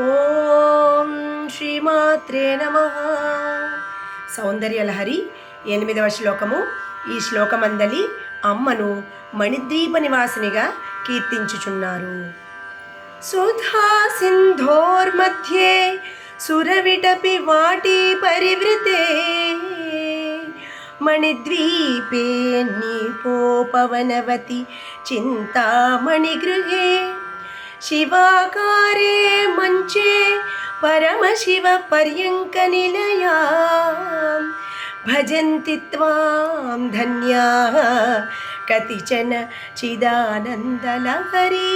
ఓం శ్రీమాత్రే నమః. సౌందర్యలహరి 8వ శ్లోకము. ఈ శ్లోకమందలి అమ్మను మణిద్వీప నివాసినిగా కీర్తించుచున్నారు. సుధా సింధోర్మధ్యే సురవిటపి వాటి పరివృతే మణిద్వీపే నీపోపవనవతి చింతామణిగృహే శివాకారే మంచే పరమశివ పర్యంక నిలయా భజంతి త్వాం ధన్యాః కతిచన చిదానందలహరీ.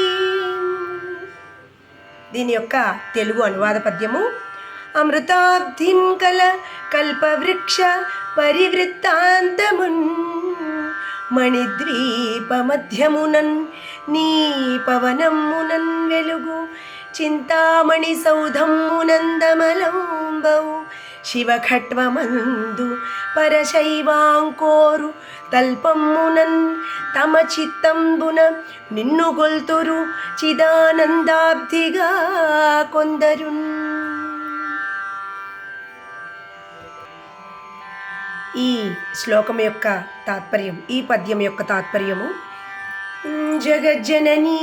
దీని యొక్క తెలుగు అనువాద పద్యము. అమృతాబ్ధిం కల్పవృక్ష పరివృత్తాంతమున్ మణిద్వీప మధ్యమునన్ నీ పవనమునన్ వెలుగు చింతామణి సౌధమునందమలంబవు శివఖట్వమందు పరశైవాంకోరు తల్పమునన్ తమ చిత్తంబున నిన్ను గొల్తురు చిదానందాబ్ధిగా కొందరున్. ఈ శ్లోకం యొక్క తాత్పర్యం, ఈ పద్యం యొక్క తాత్పర్యము: జగజ్జననీ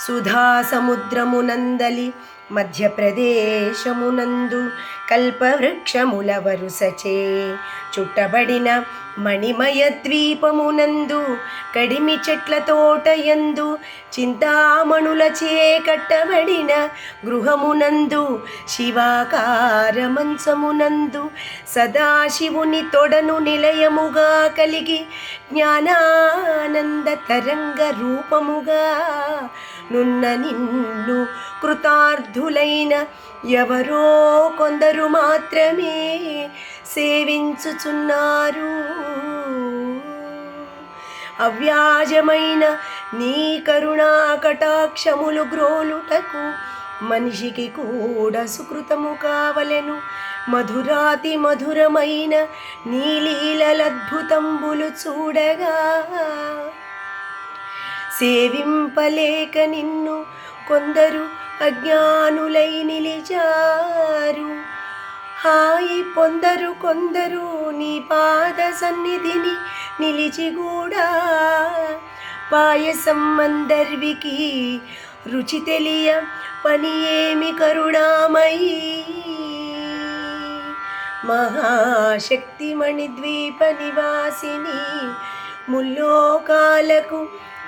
సుధా సముద్రమునందలి మధ్యప్రదేశమునందు కల్పవృక్షముల వరుసచే చుట్టబడిన మణిమయ ద్వీపమునందు కడిమి చెట్ల తోటయందు చింతామణులచే కట్టబడిన గృహమునందు శివాకార మంచమునందు సదాశివుని తొడను నిలయముగా కలిగి జ్ఞానానంద తరంగ రూపముగా నున్న నిన్ను కృతార్థులైన ఎవరో కొందరు మాత్రమే సేవించుచున్నారు. అవ్యాజమైన నీ కరుణా కటాక్షములు గ్రోలుటకు మనిషికి కూడా సుకృతము కావలెను. మధురాతి మధురమైన నీ లీలలద్భుతంబులు చూడగా సేవింపలేక నిన్ను కొందరు అజ్ఞానులై నిలిచారు. హాయి పొందరు కొందరు నీ పాద సన్నిధిని నిలిచి కూడా పాయసం అందర్వికి రుచి తెలియ పని ఏమి కరుణామయీ. మహాశక్తి మణిద్వీప నివాసిని ముల్లోకాలకు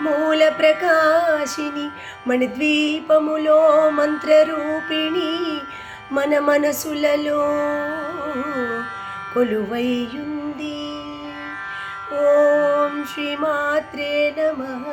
మూల ప్రకాశిని మణిద్వీపములో మంత్రరూపిణి మన మనసులలో కొలువైయుంది. ఓం శ్రీమాత్రే నమః.